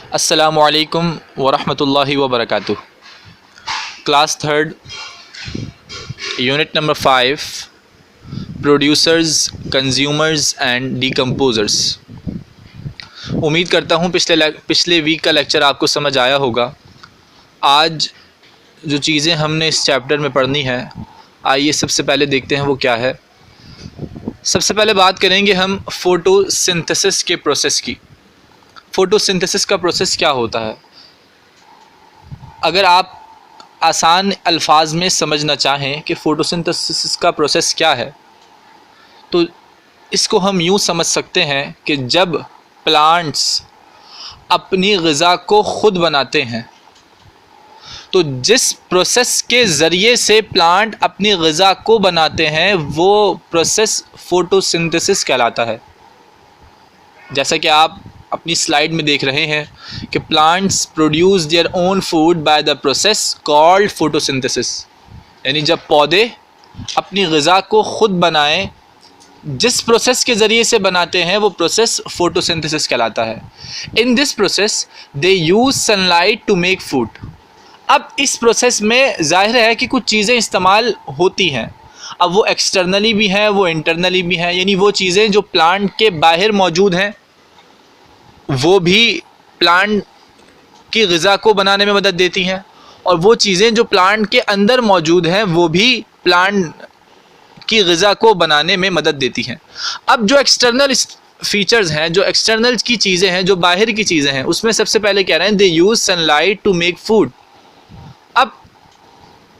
अस्सलामु अलैकुम वरहमतुल्लाहि वबरकातुह। Class third, unit number 5, producers, consumers and decomposers. उम्मीद करता हूँ पिछले वीक का लेक्चर आपको समझ आया होगा। आज जो चीज़ें हमने इस चैप्टर में पढ़नी है, आइए सबसे पहले देखते हैं वो क्या है। सबसे पहले बात करेंगे हम फ़ोटोसिंथेसिस के प्रोसेस की। फ़ोटोसिंथेसिस का प्रोसेस क्या होता है? अगर आप आसान अल्फाज में समझना चाहें कि फ़ोटोसिंथेसिस का प्रोसेस क्या है, तो इसको हम यूँ समझ सकते हैं कि जब प्लांट्स अपनी ग़िज़ा को ख़ुद बनाते हैं, तो जिस प्रोसेस के ज़रिए से प्लांट अपनी ग़िज़ा को बनाते हैं वो प्रोसेस फ़ोटोसिंथेसिस कहलाता है। जैसा कि आप अपनी स्लाइड में देख रहे हैं कि plants produce their own food by the process called photosynthesis, यानी जब पौधे अपनी ग़िज़ा को ख़ुद बनाएं, जिस प्रोसेस के ज़रिए से बनाते हैं वो प्रोसेस फ़ोटोसिंथेसिस कहलाता है। In this process they use sunlight to make food. अब इस प्रोसेस में ज़ाहिर है कि कुछ चीज़ें इस्तेमाल होती हैं। अब वो एक्सटर्नली भी हैं, वो इंटरनली भी हैं, यानी वो चीज़ें जो प्लांट के बाहर मौजूद हैं वो भी प्लांट की ग़िज़ा को बनाने में मदद देती हैं, और वो चीज़ें जो प्लांट के अंदर मौजूद हैं वो भी प्लांट की ग़िज़ा को बनाने में मदद देती हैं। अब जो एक्सटर्नल फीचर्स हैं, जो एक्सटर्नल की चीज़ें हैं, जो बाहर की चीज़ें हैं, उसमें सबसे पहले कह रहे हैं they use sunlight to make food. अब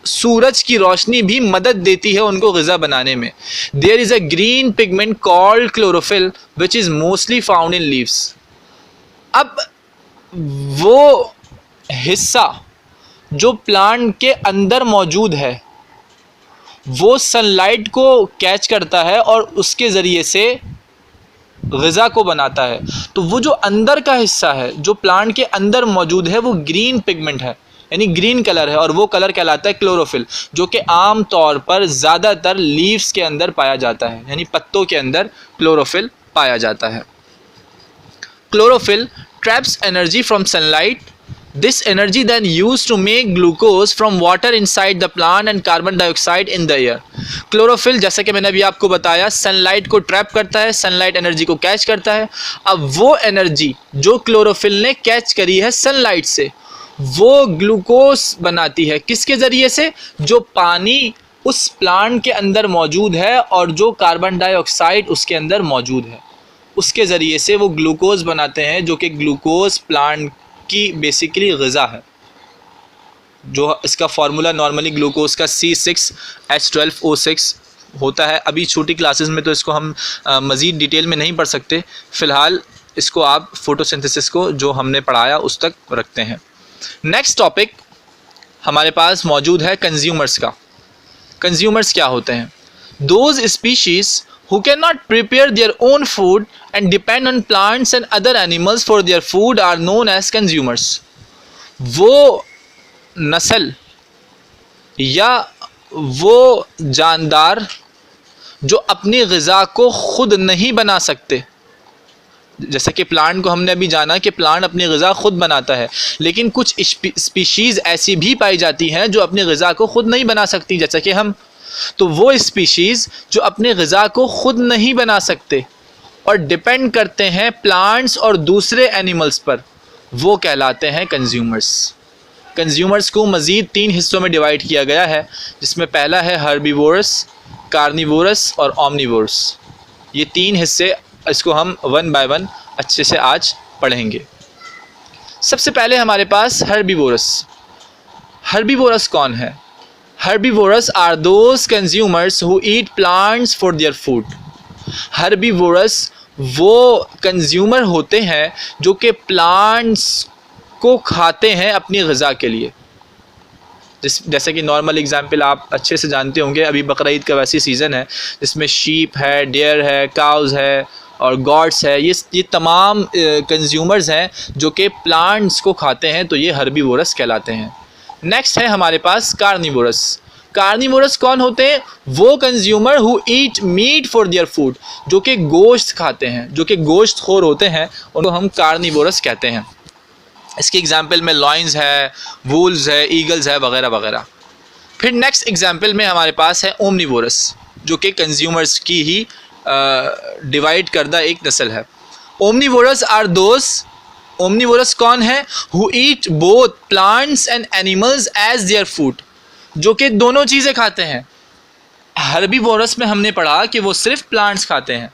सूरज की रोशनी भी मदद देती है उनको ग़िज़ा बनाने में। There is a green pigment called chlorophyll which is mostly found in leaves. अब वो हिस्सा जो प्लांट के अंदर मौजूद है वो सनलाइट को कैच करता है और उसके ज़रिए से ग़िज़ा को बनाता है। तो वो जो अंदर का हिस्सा है जो प्लांट के अंदर मौजूद है वो ग्रीन पिगमेंट है, यानी ग्रीन कलर है, और वो कलर कहलाता है क्लोरोफिल, जो कि आम तौर पर ज़्यादातर लीव्स के अंदर पाया जाता है, यानी पत्तों के अंदर क्लोरोफिल पाया जाता है। Chlorophyll traps energy from sunlight. This energy then used to make glucose from water inside the plant and carbon dioxide in the air. Chlorophyll, जैसा कि मैंने अभी आपको बताया, सनलाइट को ट्रैप करता है, सनलाइट एनर्जी को कैच करता है। अब वो एनर्जी जो क्लोरोफिल ने कैच करी है सनलाइट से, वो ग्लूकोज बनाती है। किसके ज़रिए से? जो पानी उस प्लांट के अंदर मौजूद है और जो कार्बन डाइऑक्साइड उसके अंदर मौजूद है, उसके ज़रिए से वो ग्लूकोज़ बनाते हैं, जो कि ग्लूकोज़ प्लांट की बेसिकली ग़िज़ा है। जो इसका फार्मूला नॉर्मली ग्लूकोज़ का C6H12O6 होता है। अभी छोटी क्लासेस में तो इसको हम मज़ीद डिटेल में नहीं पढ़ सकते, फ़िलहाल इसको आप फ़ोटोसिंथेसिस को जो हमने पढ़ाया उस तक रखते हैं। नेक्स्ट टॉपिक हमारे पास मौजूद है कंज्यूमर्स का। कंज्यूमर्स क्या होते हैं? Those species who cannot prepare their own food and depend on plants and other animals for their food are known as consumers. वो नस्ल या वो जानदार जो अपनी ग़िज़ा को ख़ुद नहीं बना सकते, जैसा कि प्लांट को हमने अभी जाना कि प्लांट अपनी ग़िज़ा ख़ुद बनाता है, लेकिन कुछ स्पीशीज़ ऐसी भी पाई जाती हैं जो अपनी ग़िज़ा को ख़ुद नहीं बना सकती, जैसा कि हम। तो वो स्पीशीज़ जो अपने ग़िज़ा को ख़ुद नहीं बना सकते और डिपेंड करते हैं प्लांट्स और दूसरे एनिमल्स पर, वो कहलाते हैं कंज्यूमर्स। कंज्यूमर्स को मज़ीद 3 हिस्सों में डिवाइड किया गया है, जिसमें पहला है हर्बीवोरस, कार्निवोरस और ओमनिवोरस। ये 3 हिस्से, इसको हम 1 बाय 1 अच्छे से आज पढ़ेंगे। सबसे पहले हमारे पास हर्बीवोरस। हर्बीवोरस कौन है? Herbivores are those consumers who eat plants for their food. Herbivores वो कंज्यूमर होते हैं जो कि प्लांट्स को खाते हैं अपनी ग़िज़ा के लिए। जैसे कि नॉर्मल एग्जांपल आप अच्छे से जानते होंगे, अभी बकरा ईद का वैसी सीज़न है जिसमें शीप है, डेयर है, काउज़ है और गॉड्स है। ये तमाम कंज्यूमर्स हैं जो कि प्लांट्स को खाते हैं, तो ये हर्बीवोरस कहलाते हैं। नेक्स्ट है हमारे पास कार्निवोरस। कार्निवोरस कौन होते हैं? वो consumer who eat meat for their food, जो कि गोश्त खाते हैं, जो कि गोश्त खोर होते हैं, उनको हम कार्निवोरस कहते हैं। इसकी एग्जांपल में लॉयंस है, वूल्स है, ईगल्स है, वगैरह वगैरह। फिर नेक्स्ट एग्जांपल में हमारे पास है ओमनीवोरस, जो कि कंज्यूमर्स की ही डिवाइड करदा एक नस्ल है। ओमनीवोरस आर दोज, ओमनीवोरस कौन है? Who eat both plants and animals as their food, जो कि दोनों चीज़ें खाते हैं। हर्बीवोरस में हमने पढ़ा कि वो सिर्फ प्लांट्स खाते हैं,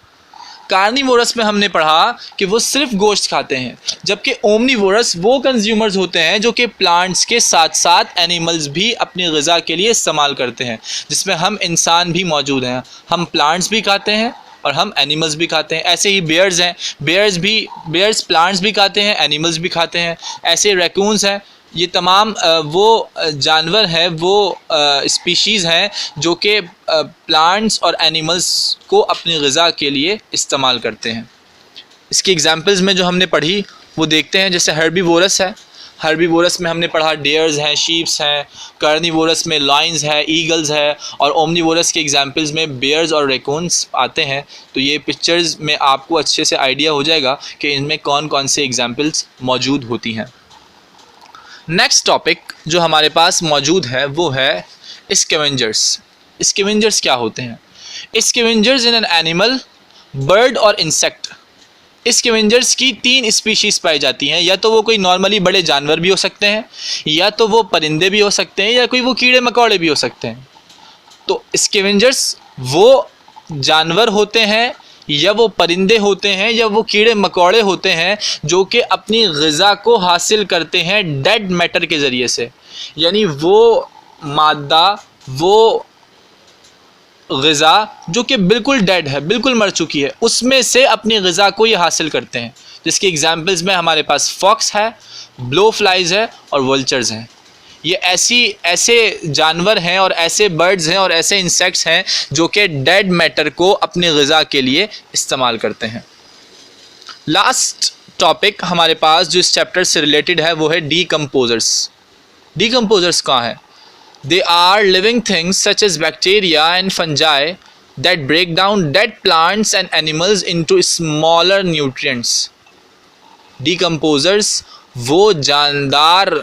कार्निवोरस में हमने पढ़ा कि वो सिर्फ गोश्त खाते हैं, जबकि ओमनीवोरस वो कंज्यूमर्स होते हैं जो कि प्लांट्स के साथ साथ एनिमल्स भी अपनी ग़िज़ा के लिए इस्तेमाल करते हैं, जिसमें हम इंसान भी मौजूद हैं। हम प्लांट्स भी खाते हैं और हम एनिमल्स भी खाते हैं। ऐसे ही बेयर्स हैं, बेयर्स प्लांट्स भी खाते हैं, एनिमल्स भी खाते हैं। ऐसे रैकून्स हैं, ये तमाम वो जानवर हैं, वो स्पीशीज़ हैं जो कि प्लांट्स और एनिमल्स को अपनी ग़िज़ा के लिए इस्तेमाल करते हैं। इसकी एग्जांपल्स में जो हमने पढ़ी वो देखते हैं। जैसे हर्बीवोरस है, हर्बीवोरस में हमने पढ़ा डियर्स हैं, शीप्स हैं। कार्निवोरस में लायंस है, ईगल्स है। और ओमनीवोरस के एग्जांपल्स में बेयर्स और रैकून्स आते हैं। तो ये पिक्चर्स में आपको अच्छे से आइडिया हो जाएगा कि इनमें कौन कौन से एग्जांपल्स मौजूद होती हैं। नेक्स्ट टॉपिक जो हमारे पास मौजूद है वो है स्कैवेंजर्स। स्कैवेंजर्स क्या होते हैं? Scavengers in an animal, bird और इंसेक्ट। स्कैवेंजर्स की 3 स्पीशीज़ पाई जाती हैं। या तो वो कोई नॉर्मली बड़े जानवर भी हो सकते हैं, या तो वो परिंदे भी हो सकते हैं, या कोई वो कीड़े मकोड़े भी हो सकते हैं। तो स्कैवेंजर्स वो जानवर होते हैं, या वो परिंदे होते हैं, या वो कीड़े मकोड़े होते हैं जो कि अपनी ग़िज़ा को हासिल करते हैं डेड मैटर के ज़रिए से। यानी वो मादा, वो ग़िज़ा जो कि बिल्कुल डेड है, बिल्कुल मर चुकी है, उसमें से अपनी ग़िज़ा को ये हासिल करते हैं। जिसकी एग्जांपल्स में हमारे पास फॉक्स है, ब्लो फ्लाइज है और वल्चर्स हैं। ये ऐसे जानवर हैं और ऐसे बर्ड्स हैं और ऐसे इंसेक्ट्स हैं जो कि डेड मैटर को अपनी ग़िज़ा के लिए इस्तेमाल करते हैं। लास्ट टॉपिक हमारे पास जो इस चैप्टर से रिलेटेड है वो है डीकम्पोजर्स। डीकम्पोजर्स कहाँ है? They are living things such as bacteria and fungi that break down dead plants and animals into smaller nutrients. Decomposers वो जानदार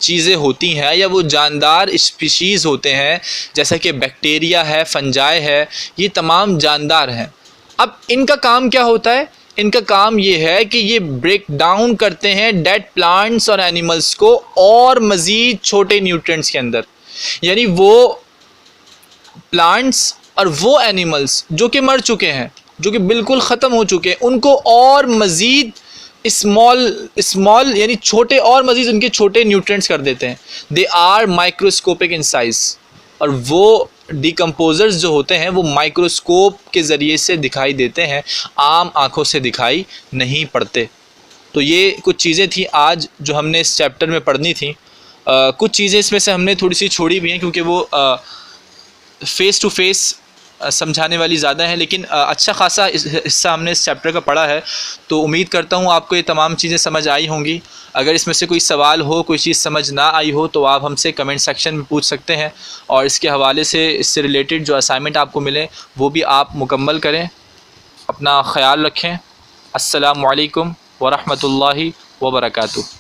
चीज़ें होती हैं या वो जानदार स्पीशीज़ होते हैं, जैसा कि बैक्टीरिया है, फंजाई है, ये तमाम जानदार हैं। अब इनका काम क्या होता है? इनका काम ये है कि ये ब्रेक डाउन करते हैं डेड प्लांट्स और एनिमल्स को और मज़ीद छोटे न्यूट्रिएंट्स के अंदर। यानी वो प्लांट्स और वो एनिमल्स जो कि मर चुके हैं, जो कि बिल्कुल ख़त्म हो चुके हैं, उनको और मज़ीद स्मॉल यानी छोटे, और मज़ीद उनके छोटे न्यूट्रिएंट्स कर देते हैं। They are microscopic in size. और वो डिकम्पोजर्स जो होते हैं वो माइक्रोस्कोप के ज़रिए से दिखाई देते हैं, आम आँखों से दिखाई नहीं पड़ते। तो ये कुछ चीज़ें थी आज जो हमने इस चैप्टर में पढ़नी थी। कुछ चीज़ें इसमें से हमने थोड़ी सी छोड़ी भी हैं क्योंकि वो फ़ेस टू फेस समझाने वाली ज़्यादा है, लेकिन अच्छा खासा हिस्सा हमने इस चैप्टर का पढ़ा है। तो उम्मीद करता हूँ आपको ये तमाम चीज़ें समझ आई होंगी। अगर इसमें से कोई सवाल हो, कोई चीज़ समझ ना आई हो, तो आप हमसे कमेंट सेक्शन में पूछ सकते हैं और इसके हवाले से, इससे रिलेटेड जो असाइनमेंट आपको मिले वो भी आप मुकम्मल करें। अपना ख़याल रखें। अस्सलामु अलैकुम व रहमतुल्लाहि व बरकातुहू।